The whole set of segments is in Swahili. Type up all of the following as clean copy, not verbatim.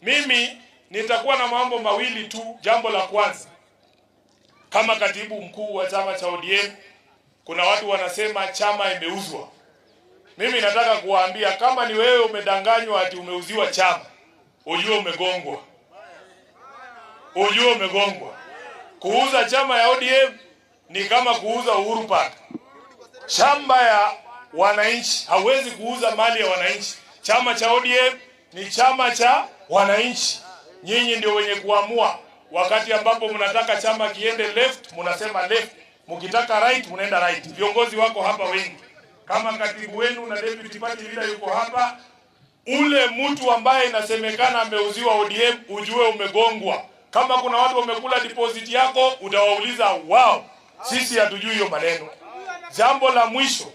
Mimi nitakuwa na mambo mawili tu. Jambo la kwanza, kama katibu mkuu wa chama cha ODM, kuna watu wanasema chama imeuzwa. Mimi nataka kuwaambia, kama ni wewe umedanganywa ati umeuziwa chama, ujue umegongwa. Ujue umegongwa. Kuuza chama ya ODM ni kama kuuza Uhuru Park. Shamba ya wananchi, hawezi kuuza mali ya wananchi. Chama cha ODM ni chama cha wananchi. Nyinyi ndio wenye kuamua. Wakati ambapo mnataka chama kiende left, mnasema left. Mkitaka right, mnaenda right. Viongozi wako hapa wengi. Kama katibu wenu na deputy party leader yuko hapa, ule mtu ambaye inasemekana ameuziwa ODM, ujue umegongwa. Kama kuna watu wamekula deposit yako, utawauliza wao. Sisi hatujui hiyo maneno. Jambo la mwisho,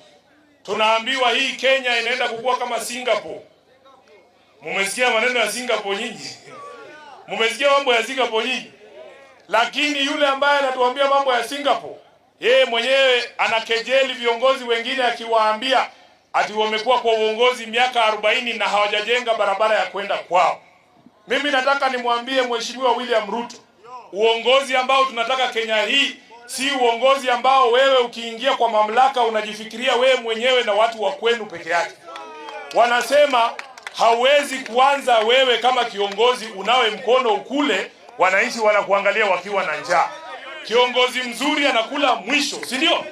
tunaambiwa hii Kenya inaenda kukua kama Singapore. Mumesikia maneno ya Singapore nyinyi? Mumesikia mambo ya Singapore nyinyi? Lakini yule ambaye anatuambia mambo ya Singapore, yeye mwenyewe anakejeli viongozi wengine akiwaambia ati wamekuwa kwa uongozi miaka 40 na hawajajenga barabara ya kwenda kwao. Mimi nataka nimwambie Mheshimiwa William Ruto, uongozi ambao tunataka Kenya hii si uongozi ambao wewe ukiingia kwa mamlaka unajifikiria wewe mwenyewe na watu wa kwenu peke yake. Wanasema hauwezi kuanza wewe kama kiongozi unawe mkono ukule, wananchi wanakuangalia wakiwa na njaa. Kiongozi mzuri anakula mwisho, si ndio?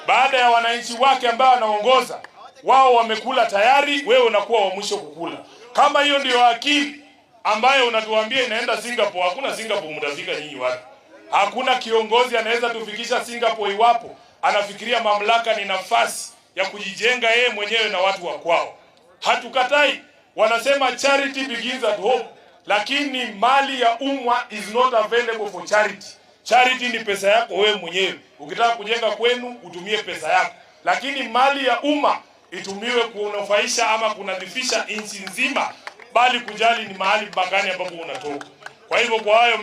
Baada ya wananchi wake ambao anaongoza, wao wamekula tayari, wewe unakuwa wa mwisho kukula. Kama hiyo ndio akili ambayo unatuambia inaenda Singapore, hakuna Singapore mtafika nyinyi watu. Hakuna kiongozi anaweza tufikisha Singapore iwapo anafikiria mamlaka ni nafasi ya kujijenga yeye mwenyewe na watu wa kwao. Hatukatai. Wanasema charity begins at home, lakini mali ya umma is not available for charity. Charity ni pesa yako wewe mwenyewe. Ukitaka kujenga kwenu utumie pesa yako, lakini mali ya umma itumiwe kunufaisha ama kunadhifisha nchi nzima, bali kujali ni mahali bagani ambapo unatoka. Kwa hivyo kwa hayo